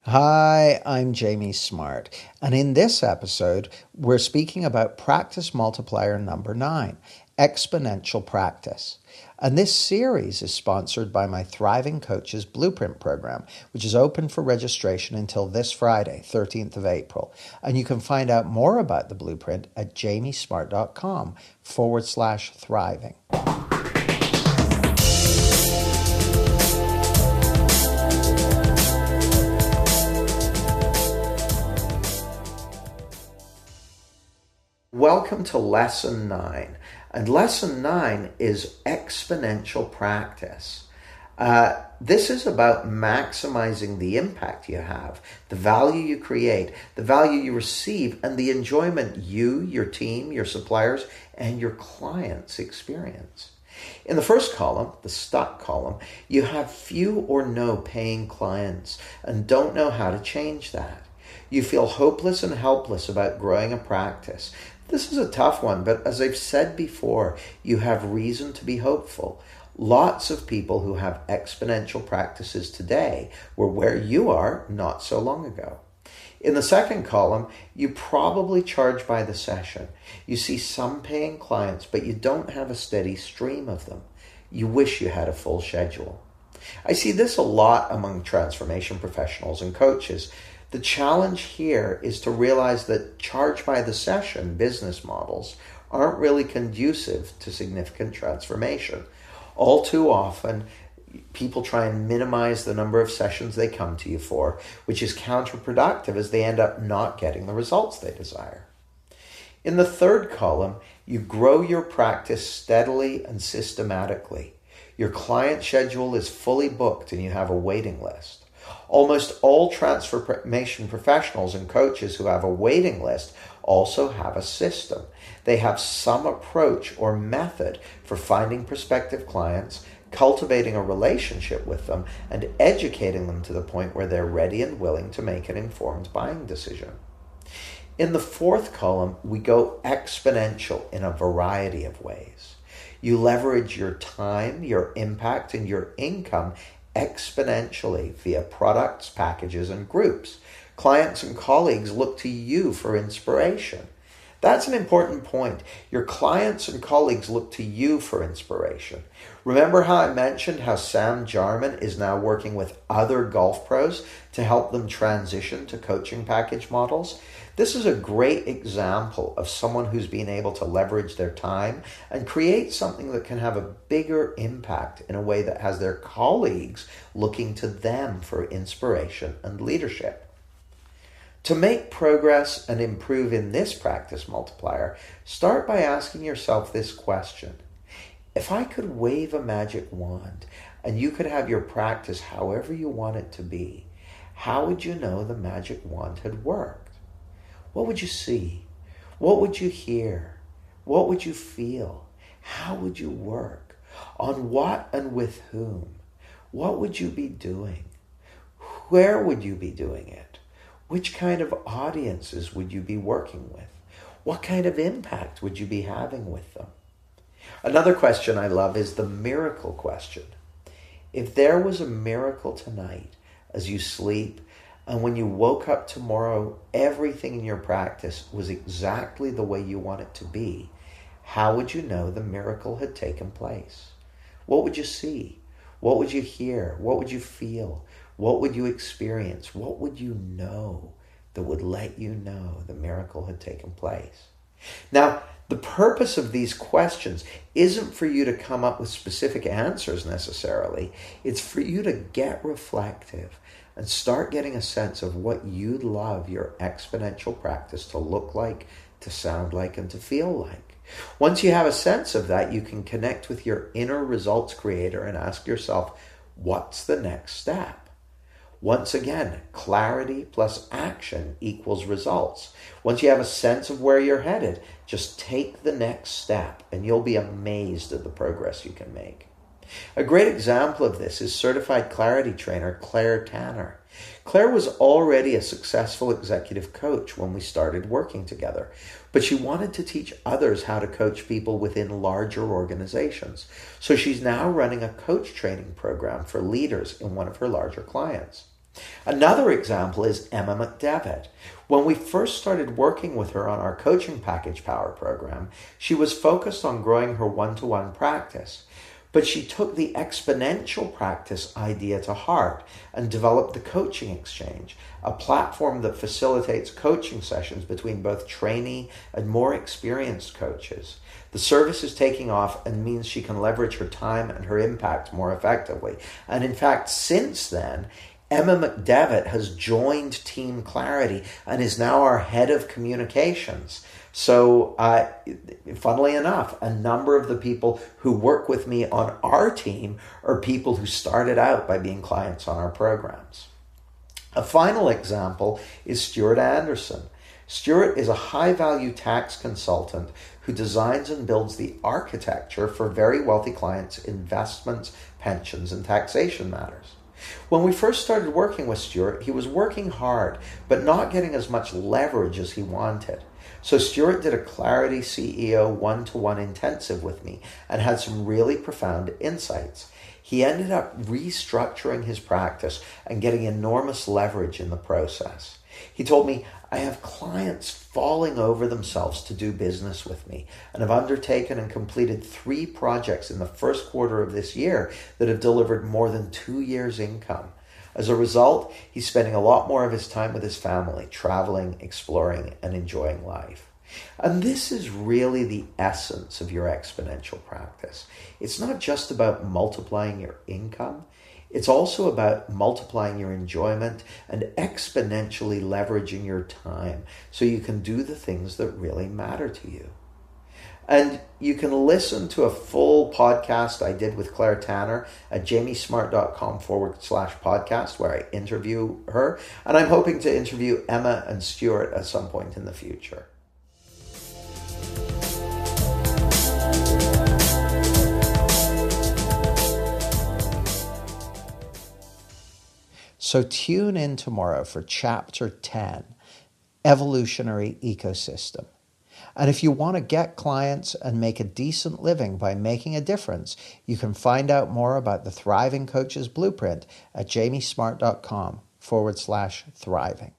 Hi, I'm Jamie Smart, and in this episode, we're speaking about practice multiplier number 9, exponential practice. And this series is sponsored by my Thriving Coaches Blueprint program, which is open for registration until this Friday, 13th of April. And you can find out more about the blueprint at jamiesmart.com/thriving. Welcome to Lesson 9. And Lesson 9 is exponential practice. This is about maximizing the impact you have, the value you create, the value you receive, and the enjoyment you, your team, your suppliers, and your clients experience. In the first column, the stuck column, you have few or no paying clients and don't know how to change that. You feel hopeless and helpless about growing a practice. This is a tough one, but as I've said before, you have reason to be hopeful. Lots of people who have exponential practices today were where you are not so long ago. In the second column, you probably charge by the session. You see some paying clients, but you don't have a steady stream of them. You wish you had a full schedule. I see this a lot among transformation professionals and coaches. The challenge here is to realize that charge by the session business models aren't really conducive to significant transformation. All too often, people try and minimize the number of sessions they come to you for, which is counterproductive as they end up not getting the results they desire. In the third column, you grow your practice steadily and systematically. Your client schedule is fully booked and you have a waiting list. Almost all transformation professionals and coaches who have a waiting list also have a system. They have some approach or method for finding prospective clients, cultivating a relationship with them, and educating them to the point where they're ready and willing to make an informed buying decision. In the fourth column, we go exponential in a variety of ways. You leverage your time, your impact, and your income exponentially via products, packages, and groups. Clients and colleagues look to you for inspiration. That's an important point. Your clients and colleagues look to you for inspiration. Remember how I mentioned how Sam Jarman is now working with other golf pros to help them transition to coaching package models? This is a great example of someone who's been able to leverage their time and create something that can have a bigger impact in a way that has their colleagues looking to them for inspiration and leadership. To make progress and improve in this practice multiplier, start by asking yourself this question. If I could wave a magic wand and you could have your practice however you want it to be, how would you know the magic wand had worked? What would you see? What would you hear? What would you feel? How would you work? On what and with whom? What would you be doing? Where would you be doing it? Which kind of audiences would you be working with? What kind of impact would you be having with them? Another question I love is the miracle question. If there was a miracle tonight as you sleep, and when you woke up tomorrow, everything in your practice was exactly the way you want it to be, how would you know the miracle had taken place? What would you see? What would you hear? What would you feel? What would you experience? What would you know that would let you know the miracle had taken place? Now, the purpose of these questions isn't for you to come up with specific answers necessarily. It's for you to get reflective and start getting a sense of what you'd love your exponential practice to look like, to sound like, and to feel like. Once you have a sense of that, you can connect with your inner results creator and ask yourself, what's the next step? Once again, clarity plus action equals results. Once you have a sense of where you're headed, just take the next step and you'll be amazed at the progress you can make. A great example of this is certified clarity trainer Claire Tanner. Claire was already a successful executive coach when we started working together, but she wanted to teach others how to coach people within larger organizations. So she's now running a coach training program for leaders in one of her larger clients. Another example is Emma McDevitt. When we first started working with her on our coaching package power program, she was focused on growing her one-to-one practice. But she took the exponential practice idea to heart and developed the Coaching Exchange, a platform that facilitates coaching sessions between both trainee and more experienced coaches. The service is taking off and means she can leverage her time and her impact more effectively. And in fact, since then, Emma McDevitt has joined Team Clarity and is now our head of communications. So, funnily enough, a number of the people who work with me on our team are people who started out by being clients on our programs. A final example is Stewart Anderson. Stewart is a high-value tax consultant who designs and builds the architecture for very wealthy clients' investments, pensions, and taxation matters. When we first started working with Stewart, he was working hard, but not getting as much leverage as he wanted. So Stewart did a Clarity CEO one-to-one intensive with me and had some really profound insights. He ended up restructuring his practice and getting enormous leverage in the process. He told me, I have clients falling over themselves to do business with me and have undertaken and completed 3 projects in the first quarter of this year that have delivered more than 2 years' income. As a result, he's spending a lot more of his time with his family, traveling, exploring, and enjoying life. And this is really the essence of your exponential practice. It's not just about multiplying your income. It's also about multiplying your enjoyment and exponentially leveraging your time so you can do the things that really matter to you. And you can listen to a full podcast I did with Claire Tanner at jamiesmart.com/podcast where I interview her. And I'm hoping to interview Emma and Stewart at some point in the future. So tune in tomorrow for Chapter 10, Evolutionary Ecosystem. And if you want to get clients and make a decent living by making a difference, you can find out more about the Thriving Coaches Blueprint at jamiesmart.com/thriving.